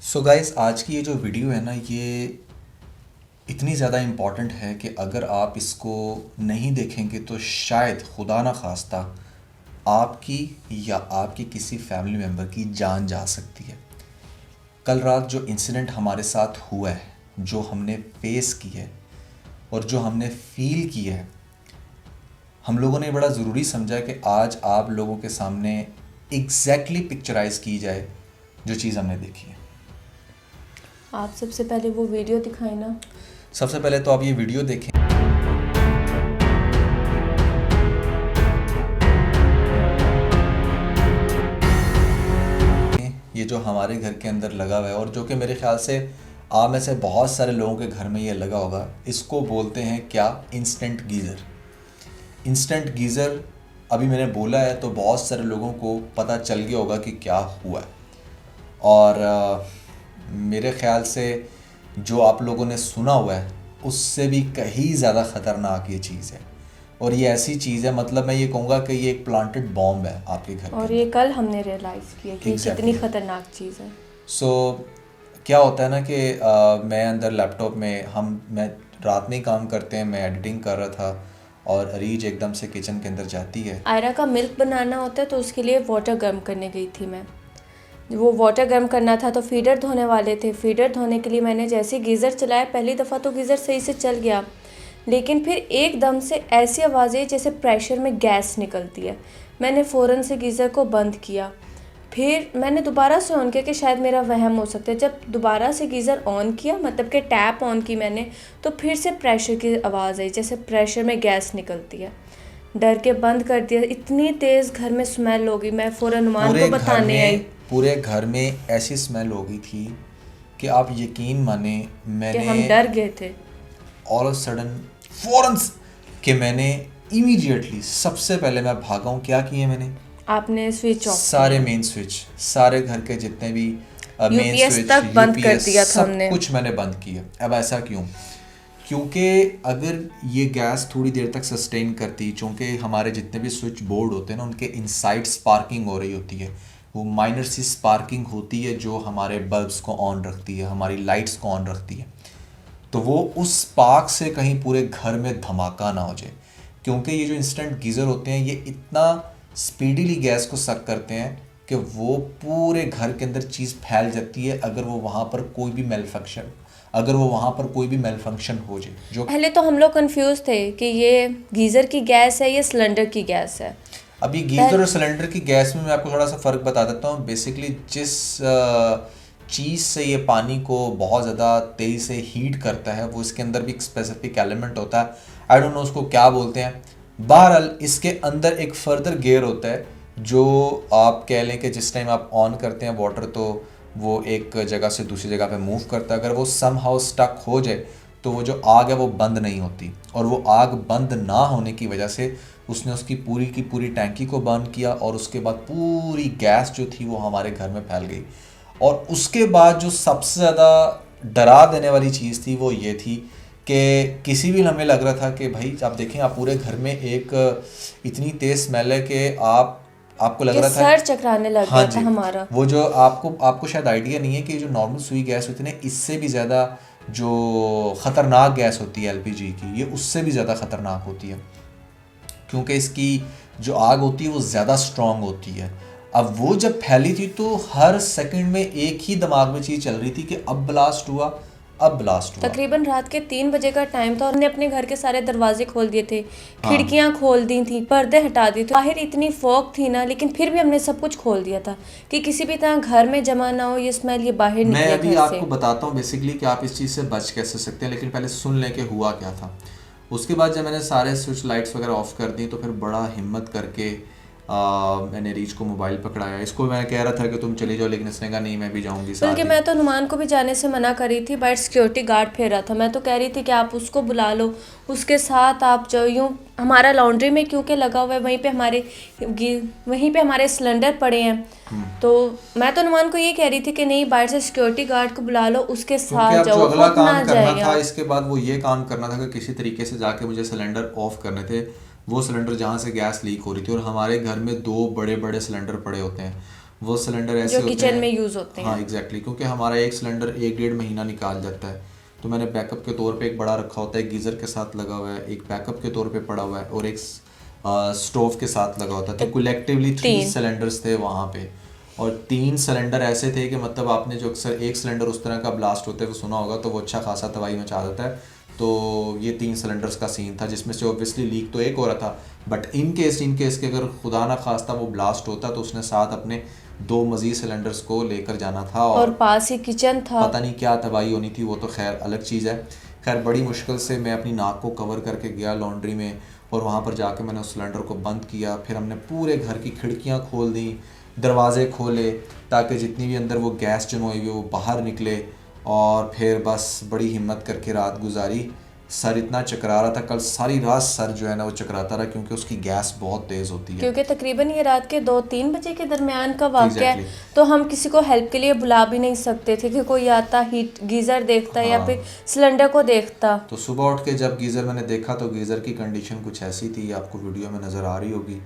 So guys, आज की ये जो वीडियो है ना, ये इतनी ज़्यादा इम्पॉर्टेंट है कि अगर आप इसको नहीं देखेंगे तो शायद खुदा ना खास्ता आपकी या आपके किसी फैमिली मेम्बर की जान जा सकती है। कल रात जो इंसिडेंट हमारे साथ हुआ है, जो हमने फेस की है और जो हमने फील की है, हम लोगों ने बड़ा ज़रूरी समझा कि आज आप लोगों के सामने एग्जैक्टली पिक्चराइज़ की जाए जो चीज़ हमने देखी है। आप सबसे पहले वो वीडियो दिखाएं ना। सबसे पहले तो आप ये वीडियो देखें। ये जो हमारे घर के अंदर लगा हुआ है और जो कि मेरे ख्याल से आप में से बहुत सारे लोगों के घर में ये लगा होगा, इसको बोलते हैं क्या? Instant geyser. इंस्टेंट गीज़र अभी मैंने बोला है तो बहुत सारे लोगों को पता चल गया होगा कि क्या हुआ है। और मेरे ख्याल से जो आप लोगों ने सुना हुआ है उससे भी कहीं ज़्यादा ख़तरनाक ये चीज़ है। और ये ऐसी चीज़ है, मतलब मैं ये कहूँगा कि ये एक प्लांटेड बॉम्ब है आपके घर और के ये अंदर। कल हमने रियलाइज़ किया कि Exactly. कितनी ख़तरनाक चीज़ है। सो क्या होता है ना कि मैं अंदर लैपटॉप में मैं रात में ही काम करते हैं, मैं एडिटिंग कर रहा था और अरीज एकदम से किचन के अंदर जाती है। आयरा का मिल्क बनाना होता है तो उसके लिए वाटर गर्म करने गई थी मैं। वो वाटर गर्म करना था तो फीडर धोने वाले थे। फीडर धोने के लिए मैंने जैसे गीज़र चलाया, पहली दफ़ा तो गीज़र सही से चल गया, लेकिन फिर एकदम से ऐसी आवाज़ आई जैसे प्रेशर में गैस निकलती है। मैंने फ़ौरन से गीज़र को बंद किया। फिर मैंने दोबारा से ऑन किया कि शायद मेरा वहम हो सकता है। जब दोबारा से गीज़र ऑन किया, मतलब कि टैप ऑन की मैंने, तो फिर से प्रेशर की आवाज़ आई जैसे प्रेशर में गैस निकलती है। डर के बंद कर दिया। इतनी तेज़ घर में स्मेल हो गई, मैं फ़ौरन नुमान को बताने आई पूरे घर में ऐसी स्मेल हो गई थी कि आप यकीन माने, कि मैंने हम डर गए थे। ऑल ऑफ सडन फ़ौरन कि मैंने इमीडिएटली सबसे पहले मैं भागा हूँ। क्या किए मैंने? आपने स्विच ऑफ सारे मेन स्विच, सारे घर के जितने भी मेन यूपीएस स्विच, तक बंद कर दिया था सब हमने। कुछ मैंने बंद किया। अब ऐसा क्यों? क्योंकि अगर ये गैस थोड़ी देर तक सस्टेन करती, चूँकि हमारे जितने भी स्विच बोर्ड होते हैं ना, उनके इनसाइड स्पार्किंग हो रही होती है। वो माइनर सी स्पार्किंग होती है जो हमारे बल्ब्स को ऑन रखती है, हमारी लाइट्स को ऑन रखती है। तो वो उस स्पार्क से कहीं पूरे घर में धमाका ना हो जाए, क्योंकि ये जो इंस्टेंट गीज़र होते हैं ये इतना स्पीडीली गैस को सक करते हैं कि वो पूरे घर के अंदर चीज़ फैल जाती है अगर वहाँ पर कोई भी मेलफंक्शन हो जाए। जो पहले तो हम लोग कंफ्यूज थे कि ये गीज़र की गैस है या सिलेंडर की गैस है। अभी गीज़र और सिलेंडर की गैस में मैं आपको थोड़ा सा फ़र्क बता देता हूँ। बेसिकली जिस चीज़ से ये पानी को बहुत ज़्यादा तेज़ी से हीट करता है, वो इसके अंदर भी एक स्पेसिफिक एलिमेंट होता है। आई डोंट नो उसको क्या बोलते हैं। बहरहाल इसके अंदर एक फर्दर गियर होता है जो आप कह लें कि जिस टाइम आप ऑन करते हैं वाटर, तो वो एक जगह से दूसरी जगह पे मूव करता है। अगर वो समहाउ स्टक हो जाए तो वो जो आग है वो बंद नहीं होती, और वो आग बंद ना होने की वजह से उसने उसकी पूरी की पूरी टैंकी को बर्न किया और उसके बाद पूरी गैस जो थी वो हमारे घर में फैल गई। और उसके बाद जो सबसे ज़्यादा डरा देने वाली चीज़ थी वो ये थी कि किसी भी लम्हे लग रहा था कि भाई आप देखें, आप पूरे घर में एक इतनी तेज़ स्मेल है कि आपको लग रहा था सर चकराने लग हाँ गया था जी, हमारा। वो जो आपको शायद आइडिया नहीं है कि जो नॉर्मल सुई गैस होती है ना, इससे भी ज़्यादा जो ख़तरनाक गैस होती है एलपीजी की, ये उससे भी ज़्यादा ख़तरनाक होती है, क्योंकि इसकी जो आग होती है वो ज़्यादा स्ट्रॉन्ग होती है। अब वो जब फैली थी तो हर सेकंड में एक ही दिमाग में चीज़ चल रही थी कि अब ब्लास्ट हुआ, अब ब्लास्ट हुआ। तकरीबन रात के 3 बजे का टाइम था और हमने अपने घर के सारे दरवाजे खोल दिए थे, हाँ। खिड़कियां खोल दी थी, पर्दे हटा दिए थे। बाहर इतनी फॉग थी ना, लेकिन फिर भी हमने सब कुछ खोल दिया था कि किसी भी तरह घर में जमा ना हो ये स्मेल, ये बाहर मैं निकले अभी घर से। आपको बताता हूँ बेसिकली कि आप इस चीज़ से बच कैसे सकते हैं, लेकिन पहले सुन लें कि हुआ क्या था। उसके बाद जब मैंने सारे स्विच लाइट्स वगैरह ऑफ कर दी तो फिर बड़ा हिम्मत करके मैंने रीच को मोबाइल पकड़ाया। इसको मैं कह रहा था कि तुम चली जाओ, लेकिन इसने कहा नहीं, मैं भी जाऊंगी साथ बल्कि ही। मैं तो नुमान को भी जाने से मना कर रही थी, बट सिक्योरिटी गार्ड फिर रहा था। मैं तो कह रही थी कि आप उसको बुला लो, उसके साथ आप जाओ। यूँ हमारा लॉन्ड्री में क्योंकि लगा हुआ है, वहीं पे हमारे सिलेंडर पड़े हैं। तो मैं तो नुमान को ये कह रही थी कि नहीं, बाहर से सिक्योरिटी गार्ड को बुला लो, उसके क्योंकि साथ अब जो जाओ, अगला खुद ना काम करना जाएगा। था इसके बाद वो ये काम करना था कि किसी तरीके से जाके मुझे सिलेंडर ऑफ करने थे, वो सिलेंडर जहाँ से गैस लीक हो रही थी। और हमारे घर में 2 बड़े बड़े सिलेंडर पड़े होते हैं, वो सिलेंडर ऐसे जो होते किचन हैं में यूज़ होते हैं। हाँ एग्जैक्टली, क्योंकि हमारा एक सिलेंडर 1-1.5 महीना निकाल जाता है, तो मैंने बैकअप के तौर पे एक बड़ा रखा होता है, गीज़र के साथ लगा हुआ है, एक बैकअप के तौर पे पड़ा हुआ है, और एक स्टोव के साथ लगा होता है। तो कलेक्टिवली 3 सिलेंडर्स थे वहाँ पे, और 3 सिलेंडर ऐसे थे कि मतलब आपने जो अक्सर एक सिलेंडर उस तरह का ब्लास्ट होते हुए सुना होगा तो वो अच्छा खासा तबाही मचा देता है। तो ये 3 सिलेंडर्स का सीन था, जिसमें से ऑब्वियसली लीक तो एक हो रहा था, बट इन केस कि अगर खुदा ना खास्ता वो ब्लास्ट होता तो उसने साथ अपने 2 मज़ीद सिलेंडर्स को लेकर जाना था, और पास ही किचन था। पता नहीं क्या तबाही होनी थी, वो तो खैर अलग चीज़ है। खैर बड़ी मुश्किल से मैं अपनी नाक को कवर करके गया लॉन्ड्री में, और वहाँ पर जाके मैंने उस सिलेंडर को बंद किया। फिर हमने पूरे घर की खिड़कियाँ खोल दी, दरवाजे खोले, ताकि जितनी भी अंदर वो गैस जमा हुई वो बाहर निकले, और फिर बस बड़ी हिम्मत करके रात गुजारी। सर इतना चकरा रहा था, कल सारी रात सर जो है ना वो चकराता रहा, क्योंकि उसकी गैस बहुत तेज़ होती है। क्योंकि तकरीबन ये रात के 2-3 बजे के दरमियान का वाक़या है, Exactly. तो हम किसी को हेल्प के लिए बुला भी नहीं सकते थे कि कोई आता हीट गीज़र देखता या फिर सिलेंडर को देखता। तो सुबह उठ के जब गीज़र मैंने देखा तो गीज़र की कंडीशन कुछ ऐसी थी, आपको वीडियो में नज़र आ रही होगी।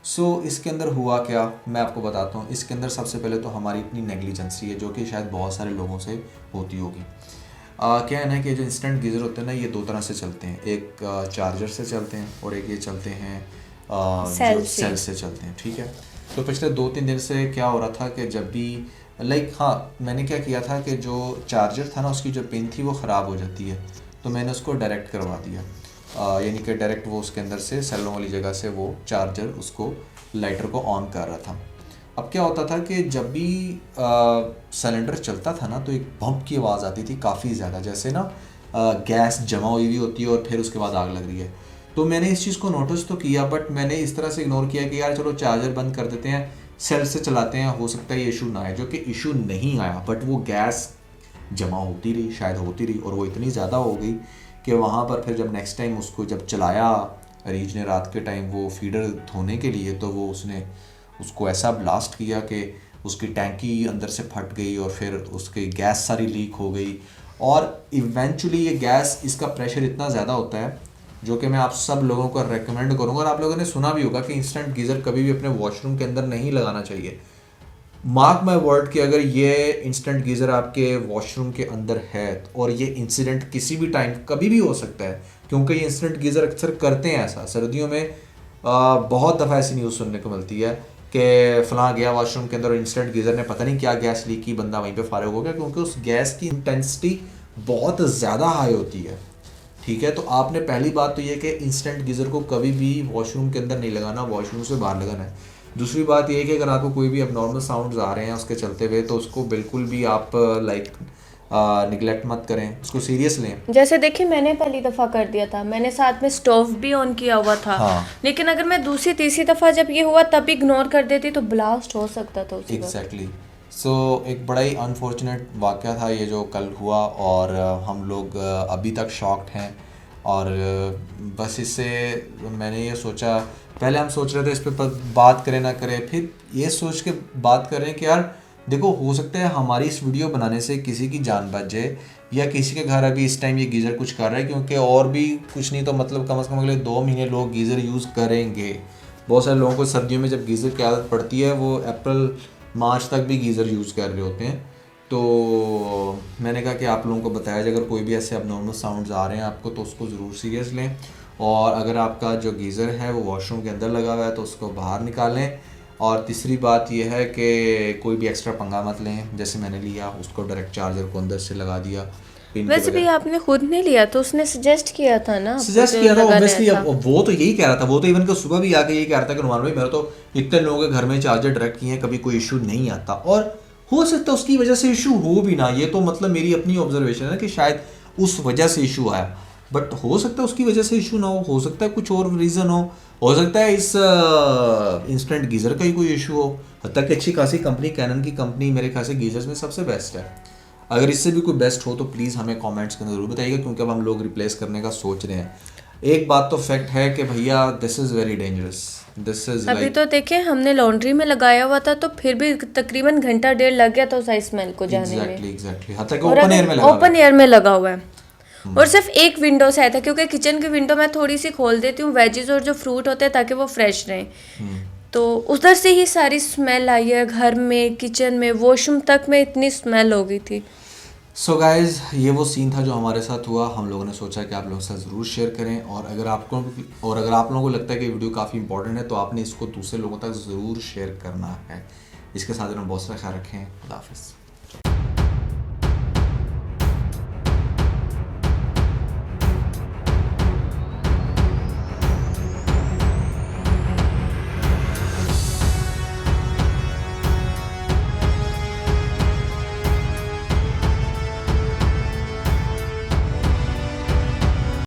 सो इसके अंदर हुआ क्या, मैं आपको बताता हूँ। इसके अंदर सबसे पहले तो हमारी इतनी नेग्लिजेंसी है, जो कि शायद बहुत सारे लोगों से होती होगी। क्या है ना कि जो इंस्टेंट गीज़र होते हैं ना, ये 2 तरह से चलते हैं, एक चार्जर से चलते हैं और एक ये चलते हैं जो सेल से चलते हैं, ठीक है। तो पिछले 2-3 दिन से क्या हो रहा था कि जब भी हाँ, मैंने क्या किया था कि जो चार्जर था ना उसकी जो पिन थी वो ख़राब हो जाती है, तो मैंने उसको डायरेक्ट करवा दिया, यानी कि डायरेक्ट वो उसके अंदर से सेलों वाली जगह से वो चार्जर उसको लाइटर को ऑन कर रहा था। अब क्या होता था कि जब भी सिलेंडर चलता था ना तो एक बम्प की आवाज़ आती थी काफ़ी ज़्यादा, जैसे ना गैस जमा हुई होती है और फिर उसके बाद आग लग रही है। तो मैंने इस चीज़ को नोटिस तो किया, बट मैंने इस तरह से इग्नोर किया कि यार चलो चार्जर बंद कर देते हैं, सेल से चलाते हैं, हो सकता है ये इशू ना आए, जो कि इशू नहीं आया। बट वो गैस जमा होती रही, शायद होती रही, और वो इतनी ज़्यादा हो गई कि वहाँ पर फिर जब नेक्स्ट टाइम उसको जब चलाया रीज ने रात के टाइम वो फीडर धोने के लिए, तो वो उसने उसको ऐसा ब्लास्ट किया कि उसकी टैंकी अंदर से फट गई और फिर उसकी गैस सारी लीक हो गई। और इवेंचुअली ये गैस, इसका प्रेशर इतना ज़्यादा होता है, जो कि मैं आप सब लोगों को रेकमेंड करूँगा। और आप लोगों ने सुना भी होगा कि इंस्टेंट गीज़र कभी भी अपने वॉशरूम के अंदर नहीं लगाना चाहिए। मार्क माई वर्ड कि अगर ये इंस्टेंट गीज़र आपके वॉशरूम के अंदर है और ये इंसिडेंट किसी भी टाइम कभी भी हो सकता है, क्योंकि ये इंस्टेंट गीज़र अक्सर करते हैं ऐसा। सर्दियों में बहुत दफ़ा ऐसी न्यूज़ सुनने को मिलती है कि फ़लाँ गया वॉशरूम के अंदर और इंस्टेंट गीज़र ने पता नहीं क्या गैस लीक की, बंदा वहीं पे फारिग हो गया, क्योंकि उस गैस की इंटेंसिटी बहुत ज़्यादा हाई होती है, ठीक है। तो आपने पहली बात तो ये कि इंस्टेंट गीज़र को कभी भी वॉशरूम के अंदर नहीं लगाना, वॉशरूम से बाहर लगाना है। दूसरी बात ये है कि अगर आपको कोई भी अबनॉर्मल साउंड्स आ रहे हैं उसके चलते हुए, तो उसको बिल्कुल भी आप निगलेक्ट मत करें, उसको सीरियस लें। जैसे देखिए मैंने पहली दफ़ा कर दिया था, मैंने साथ में स्टोव भी ऑन किया हुआ था। हाँ। लेकिन अगर मैं दूसरी तीसरी दफ़ा जब ये हुआ तब इग्नोर कर देती तो ब्लास्ट हो सकता था उसी वक्त। एग्जैक्टली। सो एक बड़ा ही अनफॉर्चुनेट वाक़या था ये जो कल हुआ, और हम लोग अभी तक शॉक्ड हैं। और बस इससे मैंने ये सोचा, पहले हम सोच रहे थे इस पर बात करें ना करें, फिर ये सोच के बात करें कि यार देखो, हो सकता है हमारी इस वीडियो बनाने से किसी की जान बच जाए, या किसी के घर अभी इस टाइम ये गीज़र कुछ कर रहा है, क्योंकि और भी कुछ नहीं तो मतलब कम से कम अगले 2 महीने लोग गीज़र यूज़ करेंगे। बहुत सारे लोगों को सर्दियों में जब गीज़र की आदत पड़ती है वो अप्रैल मार्च तक भी गीज़र यूज़ कर रहे होते हैं। तो मैंने कहा कि आप लोगों को बताया जाए, अगर कोई भी ऐसे अबनॉर्मल साउंड्स आ रहे हैं आपको, तो उसको ज़रूर सीरियस लें। और अगर आपका जो गीज़र है वो वॉशरूम के अंदर लगा हुआ है तो उसको बाहर निकालें। और तीसरी बात यह है कि कोई भी एक्स्ट्रा पंगा मत लें, जैसे मैंने लिया, उसको डायरेक्ट चार्जर को अंदर से लगा दिया। वैसे भी आपने खुद नहीं लिया, तो उसने सजेस्ट किया था ना, सजेस्ट किया था ऑब्वियसली। वो तो यही कह रहा था, वो तो इवन को सुबह भी आके यही कह रहा था कि नुमान भाई मेरा तो इतने लोगों के घर में चार्जर डायरेक्ट किए हैं, कभी कोई इशू नहीं आता। और हो सकता है उसकी वजह से इशू हो भी ना, ये तो मतलब मेरी अपनी ऑब्जर्वेशन है कि शायद उस वजह से इशू आया, बट हो सकता है उसकी वजह से इशू ना हो सकता है कुछ और रीज़न हो सकता है इस इंस्टेंट गीज़र का ही कोई इशू हो। हत्ता कि अच्छी खासी कंपनी, कैनन की कंपनी मेरे ख्याल से गीज़र्स में सबसे बेस्ट है। अगर इससे भी कोई बेस्ट हो तो प्लीज़ हमें कमेंट्स के अंदर ज़रूर बताइएगा, क्योंकि अब हम लोग रिप्लेस करने का सोच रहे हैं। एक बात तो फैक्ट है कि भैया this is very dangerous, this is अभी तो देखिए हमने लॉन्ड्री में लगाया हुआ था तो फिर भी तकरीबन घंटा डेढ़ लग गया था उस स्मेल को जाने में। एग्जैक्टली। हत्ता कि ओपन एयर में लगा हुआ है, और सिर्फ एक विंडो से आया था, क्योंकि किचन की विंडो मैं थोड़ी सी खोल देती हूँ वेजीज और जो फ्रूट होते हैं ताकि वो फ्रेश रहें। तो उधर से ही सारी स्मेल आई है, घर में, किचन में, वॉशरूम तक में इतनी स्मेल हो गई थी। सो गाइज़, ये वो सीन था जो हमारे साथ हुआ। हम लोगों ने सोचा कि आप लोगों के साथ ज़रूर शेयर करें, और अगर आप लोगों को लगता है कि वीडियो काफ़ी इंपॉर्टेंट है तो आपने इसको दूसरे लोगों तक ज़रूर शेयर करना है। इसके साथ में बहुत सारा ख्याल रखें। खुदा हाफिज़।